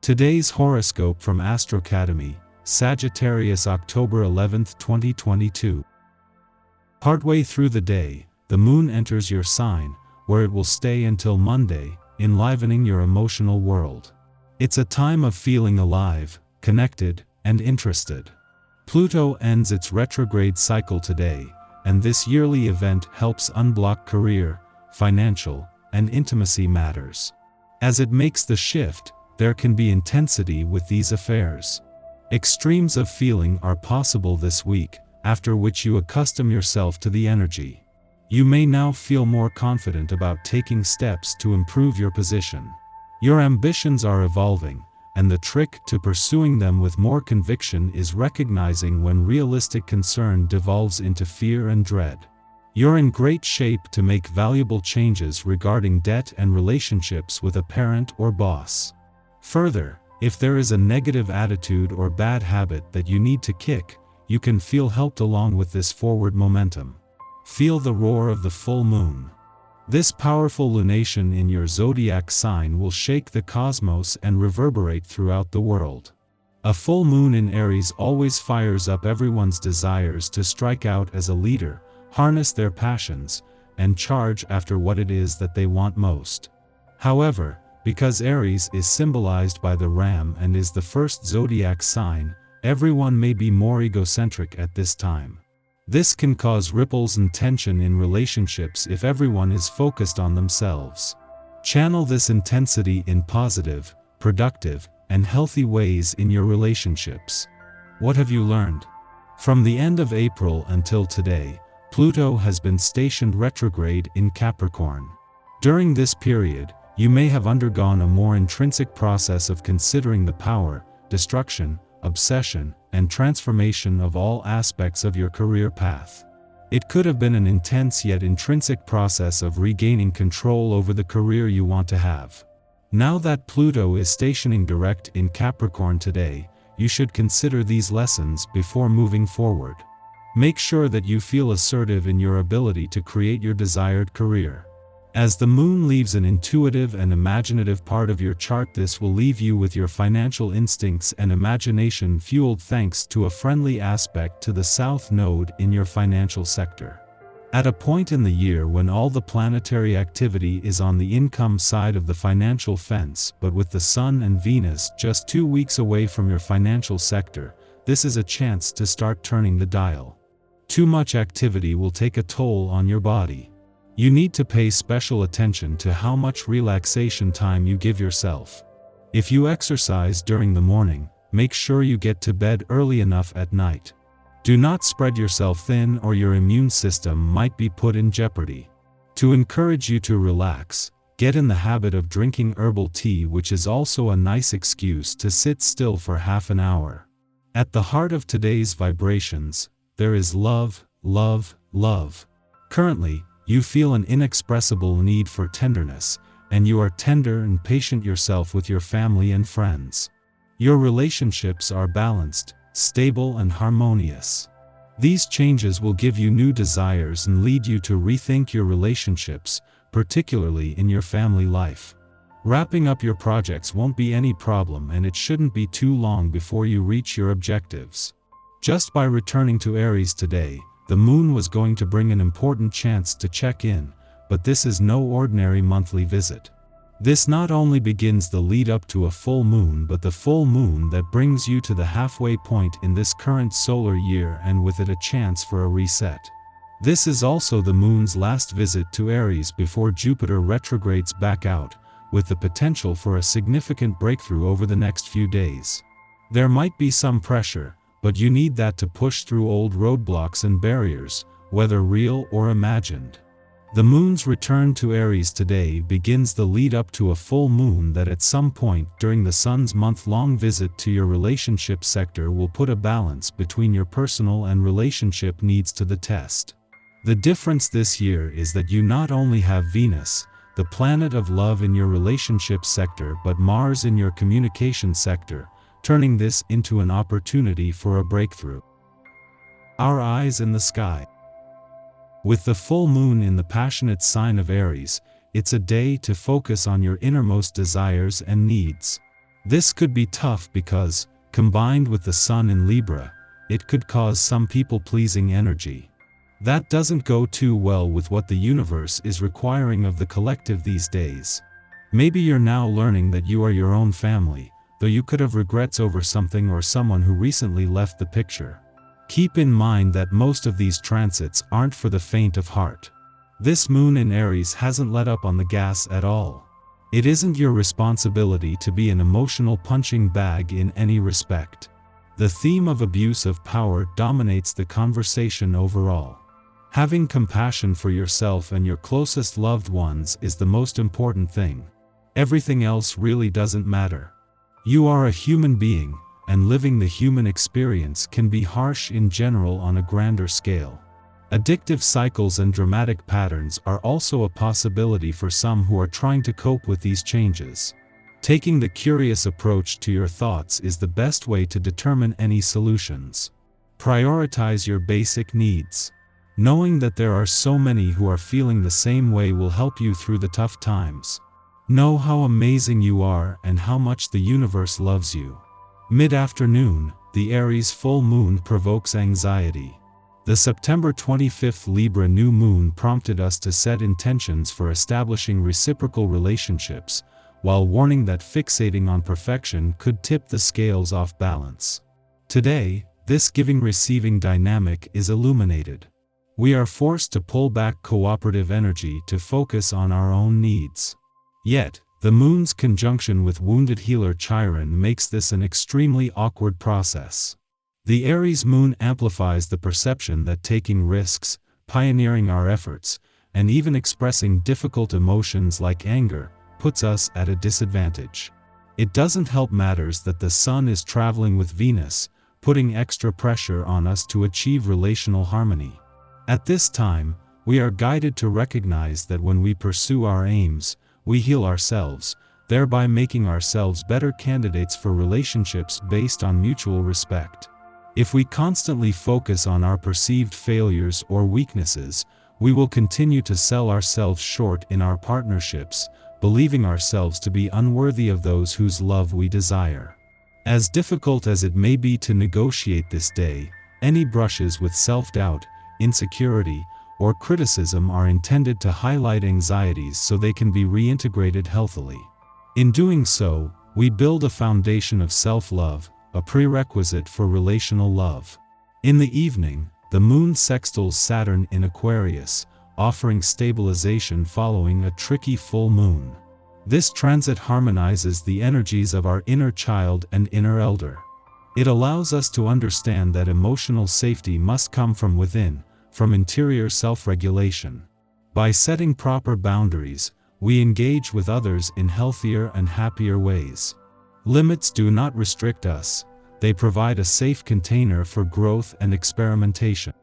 Today's horoscope from Astrocademy, Sagittarius, October 11, 2022. Partway through the day, the moon enters your sign, where it will stay until Monday, enlivening your emotional world. It's a time of feeling alive, connected, and interested. Pluto ends its retrograde cycle today, and this yearly event helps unblock career, financial, and intimacy matters. As it makes the shift, there can be intensity with these affairs. Extremes of feeling are possible this week, after which you accustom yourself to the energy. You may now feel more confident about taking steps to improve your position. Your ambitions are evolving, and the trick to pursuing them with more conviction is recognizing when realistic concern devolves into fear and dread. You're in great shape to make valuable changes regarding debt and relationships with a parent or boss. Further, if there is a negative attitude or bad habit that you need to kick, you can feel helped along with this forward momentum. Feel the roar of the full moon. This powerful lunation in your zodiac sign will shake the cosmos and reverberate throughout the world. A full moon in Aries always fires up everyone's desires to strike out as a leader, harness their passions, and charge after what it is that they want most. However, because Aries is symbolized by the ram and is the first zodiac sign, everyone may be more egocentric at this time. This can cause ripples and tension in relationships if everyone is focused on themselves. Channel this intensity in positive, productive, and healthy ways in your relationships. What have you learned? From the end of April until today, Pluto has been stationed retrograde in Capricorn. During this period, you may have undergone a more intrinsic process of considering the power, destruction, obsession, and transformation of all aspects of your career path. It could have been an intense yet intrinsic process of regaining control over the career you want to have. Now that Pluto is stationing direct in Capricorn today, you should consider these lessons before moving forward. Make sure that you feel assertive in your ability to create your desired career. As the moon leaves an intuitive and imaginative part of your chart, this will leave you with your financial instincts and imagination fueled thanks to a friendly aspect to the south node in your financial sector. At a point in the year when all the planetary activity is on the income side of the financial fence, but with the Sun and Venus just 2 weeks away from your financial sector, this is a chance to start turning the dial. Too much activity will take a toll on your body. You need to pay special attention to how much relaxation time you give yourself. If you exercise during the morning, make sure you get to bed early enough at night. Do not spread yourself thin or your immune system might be put in jeopardy. To encourage you to relax, get in the habit of drinking herbal tea, which is also a nice excuse to sit still for half an hour. At the heart of today's vibrations, there is love, love, love. Currently, you feel an inexpressible need for tenderness, and you are tender and patient yourself with your family and friends. Your relationships are balanced, stable, and harmonious. These changes will give you new desires and lead you to rethink your relationships, particularly in your family life. Wrapping up your projects won't be any problem, and it shouldn't be too long before you reach your objectives. Just by returning to Aries today, the moon was going to bring an important chance to check in, but this is no ordinary monthly visit. This not only begins the lead up to a full moon, but the full moon that brings you to the halfway point in this current solar year, and with it a chance for a reset. This is also the moon's last visit to Aries before Jupiter retrogrades back out, with the potential for a significant breakthrough over the next few days. There might be some pressure, but you need that to push through old roadblocks and barriers, whether real or imagined. The moon's return to Aries today begins the lead up to a full moon that at some point during the sun's month-long visit to your relationship sector will put a balance between your personal and relationship needs to the test. The difference this year is that you not only have Venus, the planet of love, in your relationship sector, but Mars in your communication sector, turning this into an opportunity for a breakthrough. Our eyes in the sky. With the full moon in the passionate sign of Aries, it's a day to focus on your innermost desires and needs. This could be tough because, combined with the Sun in Libra, it could cause some people-pleasing energy. That doesn't go too well with what the universe is requiring of the collective these days. Maybe you're now learning that you are your own family, though you could have regrets over something or someone who recently left the picture. Keep in mind that most of these transits aren't for the faint of heart. This moon in Aries hasn't let up on the gas at all. It isn't your responsibility to be an emotional punching bag in any respect. The theme of abuse of power dominates the conversation overall. Having compassion for yourself and your closest loved ones is the most important thing. Everything else really doesn't matter. You are a human being, and living the human experience can be harsh in general on a grander scale. Addictive cycles and dramatic patterns are also a possibility for some who are trying to cope with these changes. Taking the curious approach to your thoughts is the best way to determine any solutions. Prioritize your basic needs. Knowing that there are so many who are feeling the same way will help you through the tough times. Know how amazing you are and how much the universe loves you. Mid-afternoon, the Aries full moon provokes anxiety. The September 25th Libra new moon prompted us to set intentions for establishing reciprocal relationships, while warning that fixating on perfection could tip the scales off balance. Today, this giving-receiving dynamic is illuminated. We are forced to pull back cooperative energy to focus on our own needs. Yet, the moon's conjunction with wounded healer Chiron makes this an extremely awkward process. The Aries moon amplifies the perception that taking risks, pioneering our efforts, and even expressing difficult emotions like anger, puts us at a disadvantage. It doesn't help matters that the Sun is traveling with Venus, putting extra pressure on us to achieve relational harmony. At this time, we are guided to recognize that when we pursue our aims, we heal ourselves, thereby making ourselves better candidates for relationships based on mutual respect. If we constantly focus on our perceived failures or weaknesses, we will continue to sell ourselves short in our partnerships, believing ourselves to be unworthy of those whose love we desire. As difficult as it may be to negotiate this day, any brushes with self-doubt, insecurity, or criticism are intended to highlight anxieties so they can be reintegrated healthily. In doing so, we build a foundation of self-love, a prerequisite for relational love. In the evening, the moon sextiles Saturn in Aquarius, offering stabilization following a tricky full moon. This transit harmonizes the energies of our inner child and inner elder. It allows us to understand that emotional safety must come from within, from interior self-regulation. By setting proper boundaries, we engage with others in healthier and happier ways. Limits do not restrict us, they provide a safe container for growth and experimentation.